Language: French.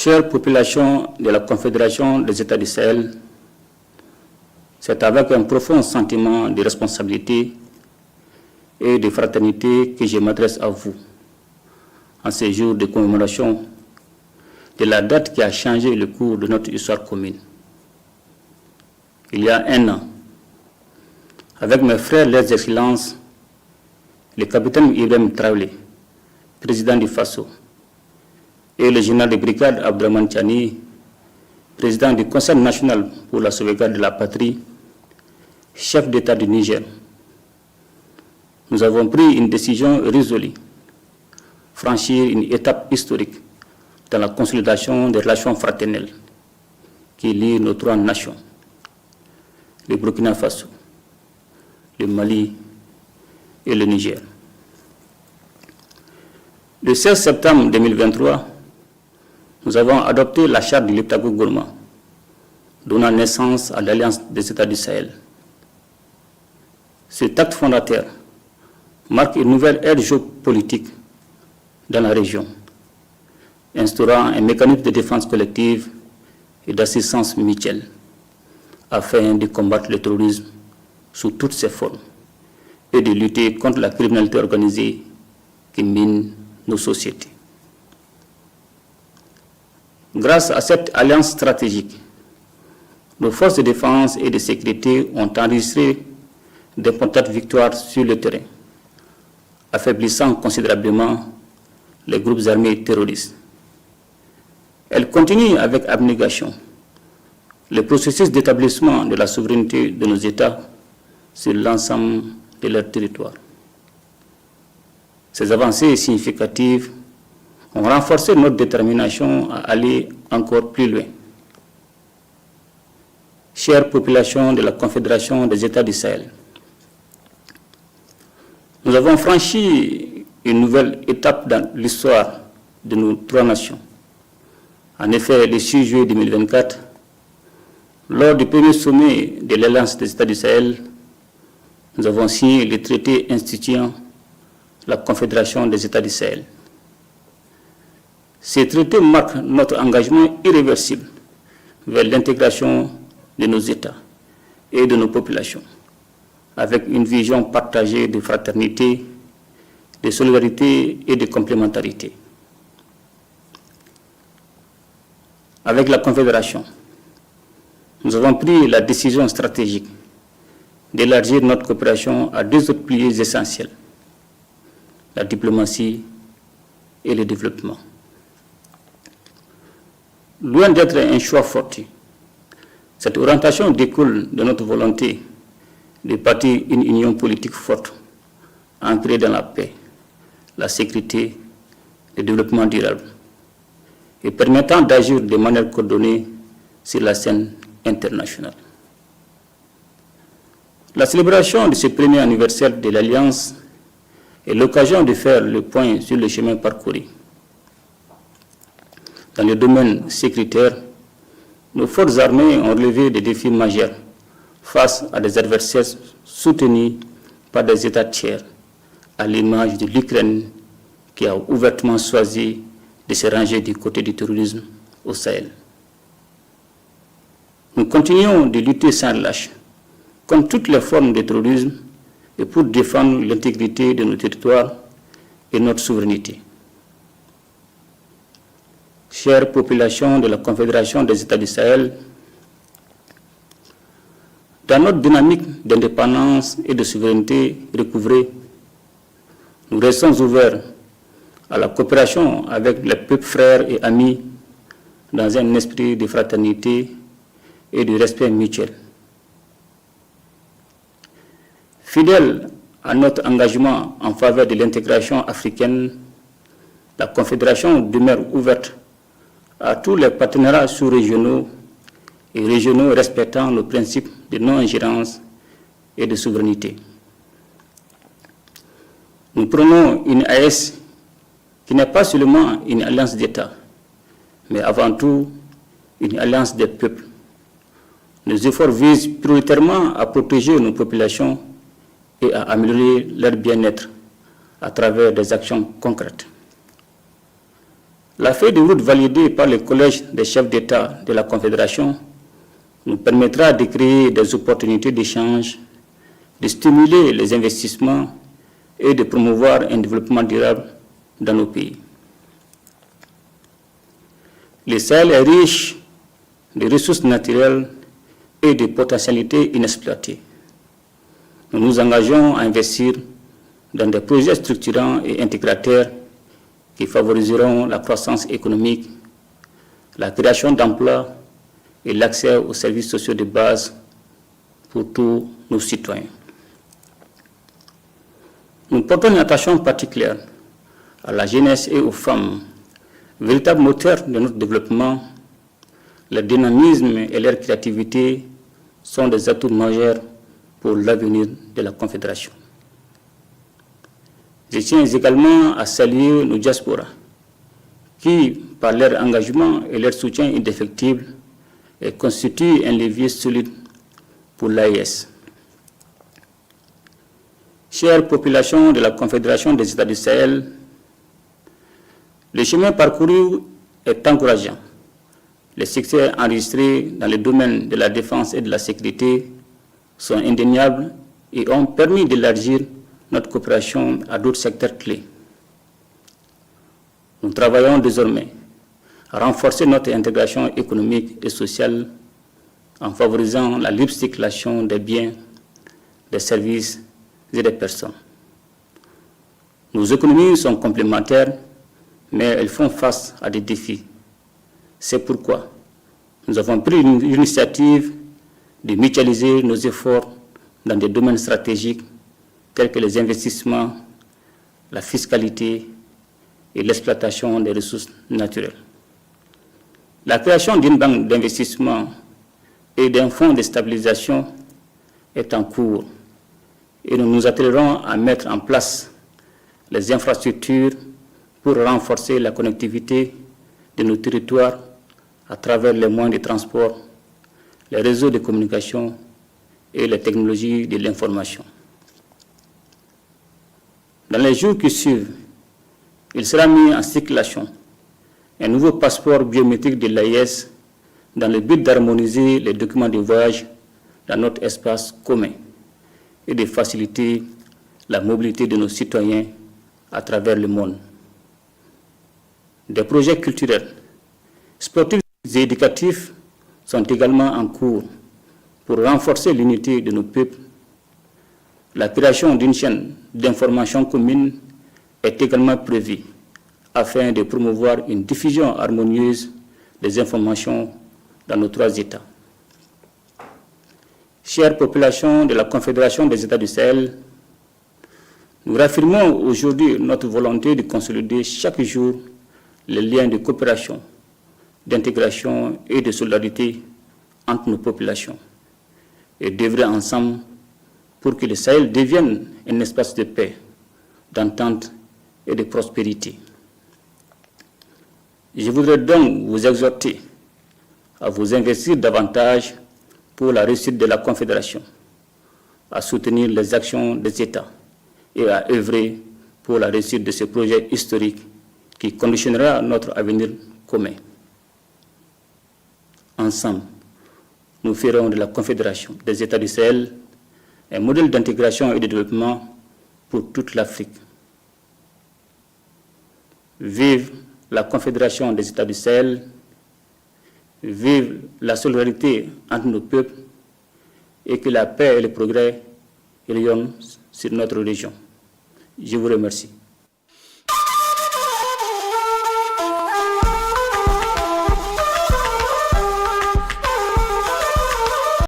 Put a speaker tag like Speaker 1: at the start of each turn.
Speaker 1: Chère population de la Confédération des États du Sahel, c'est avec un profond sentiment de responsabilité et de fraternité que je m'adresse à vous en ces jours de commémoration de la date qui a changé le cours de notre histoire commune. Il y a un an, avec mes frères, leurs excellences, le capitaine Ibrahim Traoré, président du FASO, et le général de brigade Abdraman Tiani, président du Conseil national pour la sauvegarde de la patrie, chef d'État du Niger, nous avons pris une décision résolue, franchir une étape historique dans la consolidation des relations fraternelles qui lient nos trois nations, le Burkina Faso, le Mali et le Niger. Le 16 septembre 2023, nous avons adopté la charte du Liptako-Gourma, donnant naissance à l'Alliance des États du Sahel. Cet acte fondateur marque une nouvelle ère géopolitique dans la région, instaurant un mécanisme de défense collective et d'assistance mutuelle afin de combattre le terrorisme sous toutes ses formes et de lutter contre la criminalité organisée qui mine nos sociétés. Grâce à cette alliance stratégique, nos forces de défense et de sécurité ont enregistré d'importantes victoires sur le terrain, affaiblissant considérablement les groupes armés terroristes. Elles continuent avec abnégation le processus d'établissement de la souveraineté de nos États sur l'ensemble de leur territoire. Ces avancées significatives ont renforcé notre détermination à aller encore plus loin. Chère population de la Confédération des États du Sahel, nous avons franchi une nouvelle étape dans l'histoire de nos trois nations. En effet, le 6 juillet 2024, lors du premier sommet de l'Alliance des États du Sahel, nous avons signé le traité instituant la Confédération des États du Sahel. Ces traités marquent notre engagement irréversible vers l'intégration de nos États et de nos populations, avec une vision partagée de fraternité, de solidarité et de complémentarité. Avec la Confédération, nous avons pris la décision stratégique d'élargir notre coopération à deux autres piliers essentiels, la diplomatie et le développement. Loin d'être un choix fortuit, cette orientation découle de notre volonté de bâtir une union politique forte, ancrée dans la paix, la sécurité, le développement durable, et permettant d'agir de manière coordonnée sur la scène internationale. La célébration de ce premier anniversaire de l'Alliance est l'occasion de faire le point sur le chemin parcouru. Dans le domaine sécuritaire, nos forces armées ont relevé des défis majeurs face à des adversaires soutenus par des États tiers, à l'image de l'Ukraine qui a ouvertement choisi de se ranger du côté du terrorisme au Sahel. Nous continuons de lutter sans relâche contre toutes les formes de terrorisme et pour défendre l'intégrité de nos territoires et notre souveraineté. Chère population de la Confédération des États du Sahel, dans notre dynamique d'indépendance et de souveraineté recouvrée, nous restons ouverts à la coopération avec les peuples frères et amis dans un esprit de fraternité et de respect mutuel. Fidèle à notre engagement en faveur de l'intégration africaine, la Confédération demeure ouverte à tous les partenariats sous-régionaux et régionaux respectant nos principes de non-ingérence et de souveraineté. Nous prenons une AES qui n'est pas seulement une alliance d'États, mais avant tout une alliance des peuples. Nos efforts visent prioritairement à protéger nos populations et à améliorer leur bien-être à travers des actions concrètes. La feuille de route validée par le Collège des chefs d'État de la Confédération nous permettra de créer des opportunités d'échange, de stimuler les investissements et de promouvoir un développement durable dans nos pays. Le Sahel est riche de ressources naturelles et de potentialités inexploitées. Nous nous engageons à investir dans des projets structurants et intégrateurs qui favoriseront la croissance économique, la création d'emplois et l'accès aux services sociaux de base pour tous nos citoyens. Nous portons une attention particulière à la jeunesse et aux femmes, véritables moteurs de notre développement. Leur dynamisme et leur créativité sont des atouts majeurs pour l'avenir de la Confédération. Je tiens également à saluer nos diasporas qui, par leur engagement et leur soutien indéfectible, constituent un levier solide pour l'AES. Chère population de la Confédération des États du Sahel, le chemin parcouru est encourageant. Les succès enregistrés dans le domaine de la défense et de la sécurité sont indéniables et ont permis d'élargir notre coopération à d'autres secteurs clés. Nous travaillons désormais à renforcer notre intégration économique et sociale en favorisant la libre circulation des biens, des services et des personnes. Nos économies sont complémentaires, mais elles font face à des défis. C'est pourquoi nous avons pris l'initiative de mutualiser nos efforts dans des domaines stratégiques tels que les investissements, la fiscalité et l'exploitation des ressources naturelles. La création d'une banque d'investissement et d'un fonds de stabilisation est en cours et nous nous attellerons à mettre en place les infrastructures pour renforcer la connectivité de nos territoires à travers les moyens de transport, les réseaux de communication et les technologies de l'information. Dans les jours qui suivent, il sera mis en circulation un nouveau passeport biométrique de l'AES dans le but d'harmoniser les documents de voyage dans notre espace commun et de faciliter la mobilité de nos citoyens à travers le monde. Des projets culturels, sportifs et éducatifs sont également en cours pour renforcer l'unité de nos peuples. La création d'une chaîne d'information commune est également prévue afin de promouvoir une diffusion harmonieuse des informations dans nos trois États. Chère population de la Confédération des États du Sahel, nous réaffirmons aujourd'hui notre volonté de consolider chaque jour les liens de coopération, d'intégration et de solidarité entre nos populations et d'œuvrer ensemble pour que le Sahel devienne un espace de paix, d'entente et de prospérité. Je voudrais donc vous exhorter à vous investir davantage pour la réussite de la Confédération, à soutenir les actions des États et à œuvrer pour la réussite de ce projet historique qui conditionnera notre avenir commun. Ensemble, nous ferons de la Confédération des États du Sahel un modèle d'intégration et de développement pour toute l'Afrique. Vive la Confédération des États du Sahel, vive la solidarité entre nos peuples et que la paix et le progrès rayonnent sur notre région. Je vous remercie.